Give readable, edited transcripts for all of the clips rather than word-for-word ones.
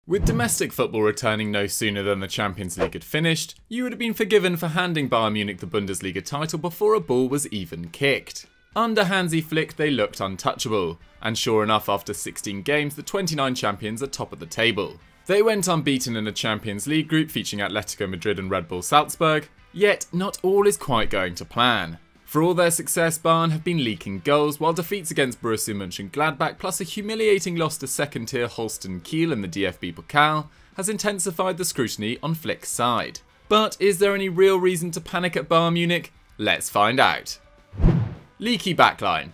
With domestic football returning no sooner than the Champions League had finished, you would have been forgiven for handing Bayern Munich the Bundesliga title before a ball was even kicked. Under Hansi Flick they looked untouchable, and sure enough after 16 games the 29 champions are top of the table. They went unbeaten in a Champions League group featuring Atletico Madrid and Red Bull Salzburg, yet not all is quite going to plan. For all their success, Bayern have been leaking goals, while defeats against Borussia Mönchengladbach plus a humiliating loss to second-tier Holstein Kiel in the DfB-Pokal has intensified the scrutiny on Flick's side. But is there any real reason to panic at Bayern Munich? Let's find out. Leaky backline.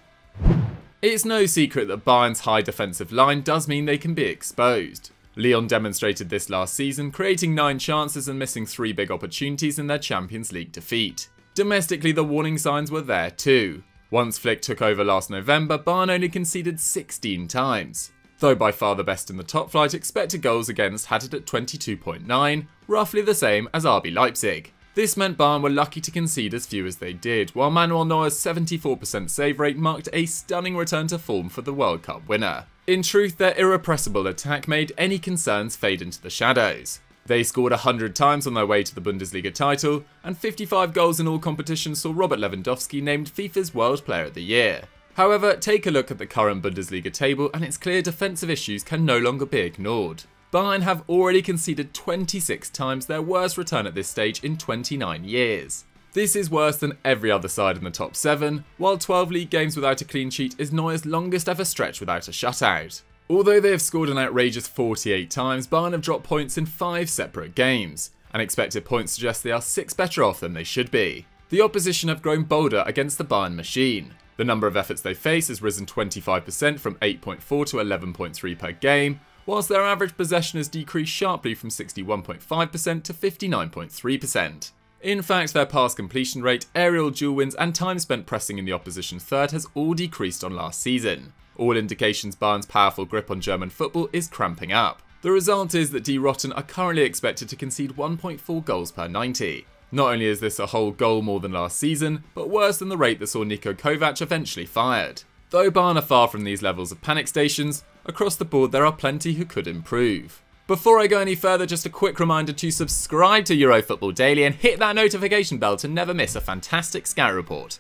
It's no secret that Bayern's high defensive line does mean they can be exposed. Lyon demonstrated this last season, creating 9 chances and missing 3 big opportunities in their Champions League defeat. Domestically, the warning signs were there too. Once Flick took over last November, Bayern only conceded 16 times. Though by far the best in the top flight, expected goals against had it at 22.9, roughly the same as RB Leipzig. This meant Bayern were lucky to concede as few as they did, while Manuel Neuer's 74% save rate marked a stunning return to form for the World Cup winner. In truth, their irrepressible attack made any concerns fade into the shadows. They scored 100 times on their way to the Bundesliga title, and 55 goals in all competitions saw Robert Lewandowski named FIFA's World Player of the Year. However, take a look at the current Bundesliga table and it's clear defensive issues can no longer be ignored. Bayern have already conceded 26 times, their worst return at this stage in 29 years. This is worse than every other side in the top 7, while 12 league games without a clean sheet is Neuer's longest ever stretch without a shutout. Although they have scored an outrageous 48 times, Bayern have dropped points in 5 separate games, and expected points suggest they are 6 better off than they should be. The opposition have grown bolder against the Bayern machine. The number of efforts they face has risen 25% from 8.4 to 11.3 per game, whilst their average possession has decreased sharply from 61.5% to 59.3%. In fact, their pass completion rate, aerial duel wins and time spent pressing in the opposition third has all decreased on last season. All indications Bayern's powerful grip on German football is cramping up. The result is that Die Rotten are currently expected to concede 1.4 goals per 90. Not only is this a whole goal more than last season, but worse than the rate that saw Niko Kovac eventually fired. Though Bayern are far from these levels of panic stations, across the board there are plenty who could improve. Before I go any further, just a quick reminder to subscribe to Eurofootball Daily and hit that notification bell to never miss a fantastic scout report.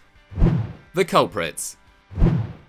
The culprits.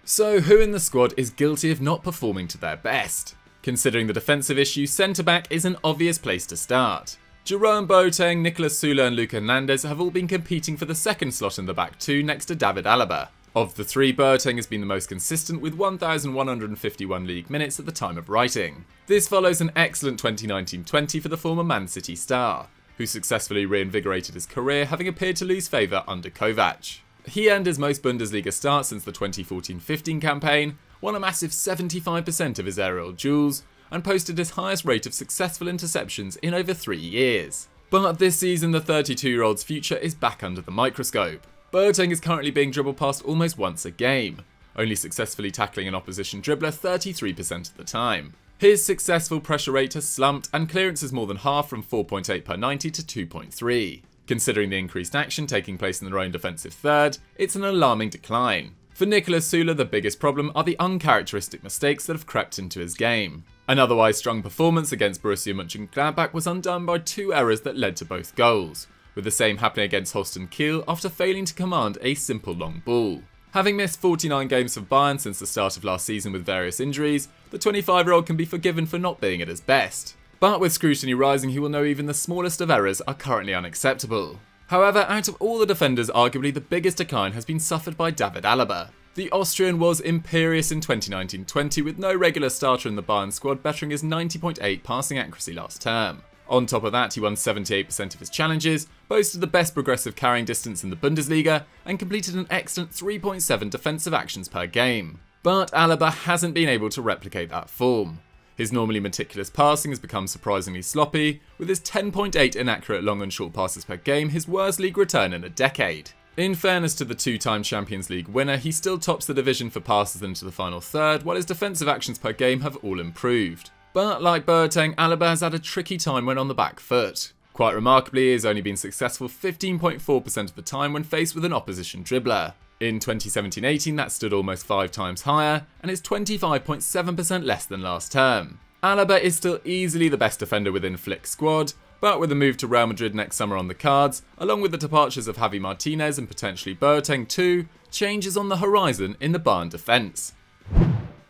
So who in the squad is guilty of not performing to their best? Considering the defensive issue, centre-back is an obvious place to start. Jérôme, Boateng, Nicolas Süle and Lucas Hernandez have all been competing for the second slot in the back 2 next to David Alaba. Of the 3, Boateng has been the most consistent with 1,151 league minutes at the time of writing. This follows an excellent 2019-20 for the former Man City star, who successfully reinvigorated his career, having appeared to lose favour under Kovac. He earned his most Bundesliga starts since the 2014-15 campaign, won a massive 75% of his aerial duels, and posted his highest rate of successful interceptions in over 3 years. But this season the 32-year-old's future is back under the microscope. Boateng is currently being dribbled past almost once a game, only successfully tackling an opposition dribbler 33% of the time. His successful pressure rate has slumped and clearances more than half from 4.8 per 90 to 2.3. Considering the increased action taking place in their own defensive third, it's an alarming decline. For Nicolas Süle, the biggest problem are the uncharacteristic mistakes that have crept into his game. An otherwise strong performance against Borussia Mönchengladbach was undone by 2 errors that led to both goals, with the same happening against Holstein Kiel after failing to command a simple long ball. Having missed 49 games for Bayern since the start of last season with various injuries, the 25-year-old can be forgiven for not being at his best. But with scrutiny rising, he will know even the smallest of errors are currently unacceptable. However, out of all the defenders, arguably the biggest decline has been suffered by David Alaba. The Austrian was imperious in 2019-20 with no regular starter in the Bayern squad bettering his 90.8 passing accuracy last term. On top of that, he won 78% of his challenges, boasted the best progressive carrying distance in the Bundesliga, and completed an excellent 3.7 defensive actions per game. But Alaba hasn't been able to replicate that form. His normally meticulous passing has become surprisingly sloppy, with his 10.8 inaccurate long and short passes per game his worst league return in a decade. In fairness to the 2-time Champions League winner, he still tops the division for passes into the final third, while his defensive actions per game have all improved. But like Boateng, Alaba has had a tricky time when on the back foot. Quite remarkably, he has only been successful 15.4% of the time when faced with an opposition dribbler. In 2017-18 that stood almost 5 times higher, and is 25.7% less than last term. Alaba is still easily the best defender within Flick's squad, but with a move to Real Madrid next summer on the cards, along with the departures of Javi Martinez and potentially Boateng too, changes on the horizon in the Bayern defence.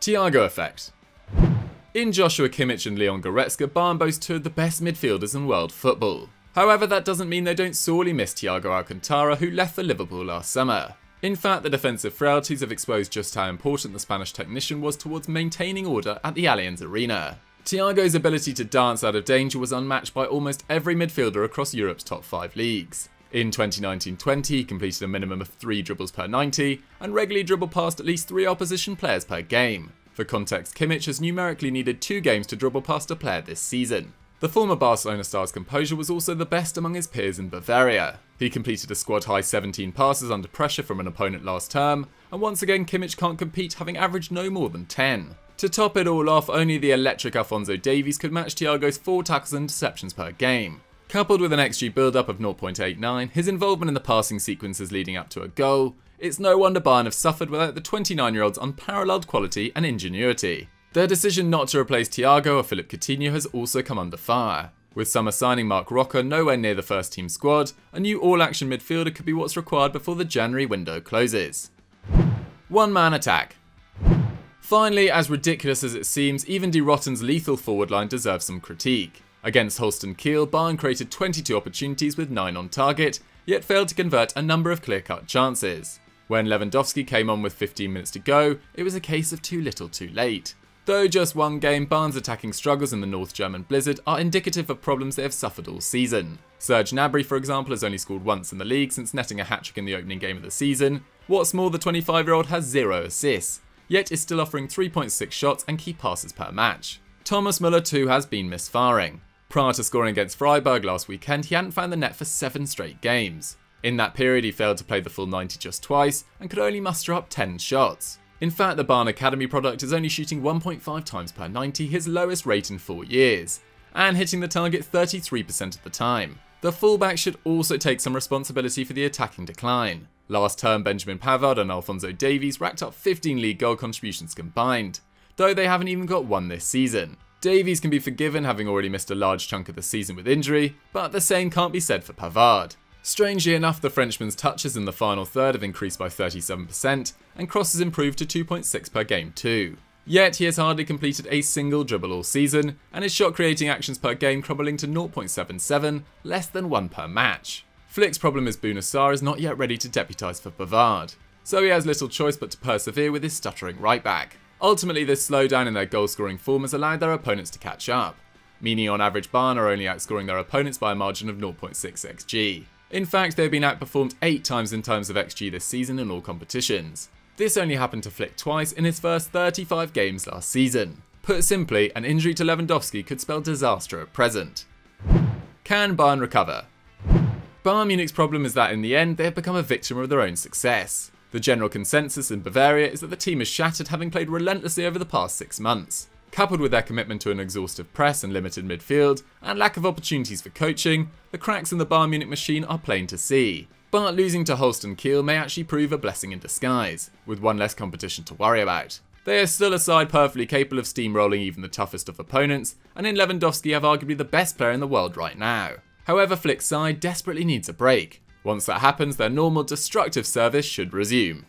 Thiago effect. In Joshua Kimmich and Leon Goretzka, Bayern boast two of the best midfielders in world football. However, that doesn't mean they don't sorely miss Thiago Alcòntara, who left for Liverpool last summer. In fact, the defensive frailties have exposed just how important the Spanish technician was towards maintaining order at the Allianz Arena. Thiago's ability to dance out of danger was unmatched by almost every midfielder across Europe's top 5 leagues. In 2019-20, he completed a minimum of 3 dribbles per 90 and regularly dribbled past at least 3 opposition players per game. For context, Kimmich has numerically needed 2 games to dribble past a player this season. The former Barcelona star's composure was also the best among his peers in Bavaria. He completed a squad-high 17 passes under pressure from an opponent last term, and once again Kimmich can't compete, having averaged no more than 10. To top it all off, only the electric Alphonso Davies could match Thiago's 4 tackles and interceptions per game. Coupled with an XG build-up of 0.89, his involvement in the passing sequences leading up to a goal, it's no wonder Bayern have suffered without the 29-year-old's unparalleled quality and ingenuity. Their decision not to replace Thiago or Philippe Coutinho has also come under fire. With summer signing Marc Roca nowhere near the first team squad, a new all-action midfielder could be what's required before the January window closes. One-man attack. Finally, as ridiculous as it seems, even De Rotten's lethal forward line deserves some critique. Against Holstein Kiel, Bayern created 22 opportunities with 9 on target, yet failed to convert a number of clear-cut chances. When Lewandowski came on with 15 minutes to go, it was a case of too little too late. Though just one game, Bayern's attacking struggles in the North German blizzard are indicative of problems they have suffered all season. Serge Gnabry, for example, has only scored once in the league since netting a hat-trick in the opening game of the season. What's more, the 25-year-old has 0 assists, yet is still offering 3.6 shots and key passes per match. Thomas Müller too has been misfiring. Prior to scoring against Freiburg last weekend, he hadn't found the net for 7 straight games. In that period, he failed to play the full 90 just twice and could only muster up 10 shots. In fact, the Bayern Academy product is only shooting 1.5 times per 90, his lowest rate in 4 years, and hitting the target 33% of the time. The fullback should also take some responsibility for the attacking decline. Last term, Benjamin Pavard and Alphonso Davies racked up 15 league goal contributions combined, though they haven't even got one this season. Davies can be forgiven, having already missed a large chunk of the season with injury, but the same can't be said for Pavard. Strangely enough, the Frenchman's touches in the final third have increased by 37%, and crosses improved to 2.6 per game too. Yet he has hardly completed a single dribble all season, and his shot creating actions per game crumbling to 0.77, less than 1 per match. Flick's problem is Bouna Sarr is not yet ready to deputise for Pavard, so he has little choice but to persevere with his stuttering right back. Ultimately, this slowdown in their goal-scoring form has allowed their opponents to catch up, meaning on average Bayern are only outscoring their opponents by a margin of 0.6 xg. In fact, they've been outperformed 8 times in terms of XG this season in all competitions. This only happened to Flick twice in his first 35 games last season. Put simply, an injury to Lewandowski could spell disaster at present. Can Bayern recover? Bayern Munich's problem is that in the end, they have become a victim of their own success. The general consensus in Bavaria is that the team is shattered, having played relentlessly over the past 6 months. Coupled with their commitment to an exhaustive press and limited midfield, and lack of opportunities for coaching, the cracks in the Bayern Munich machine are plain to see. But losing to Holstein Kiel may actually prove a blessing in disguise, with one less competition to worry about. They are still a side perfectly capable of steamrolling even the toughest of opponents, and in Lewandowski have arguably the best player in the world right now. However, Flick's side desperately needs a break. Once that happens, their normal destructive service should resume.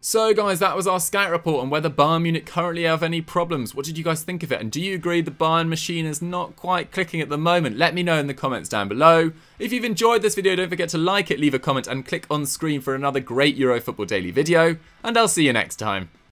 So guys, that was our scout report on whether Bayern Munich currently have any problems. What did you guys think of it? And do you agree the Bayern machine is not quite clicking at the moment? Let me know in the comments down below. If you've enjoyed this video, don't forget to like it, leave a comment and click on screen for another great Euro Football Daily video. And I'll see you next time.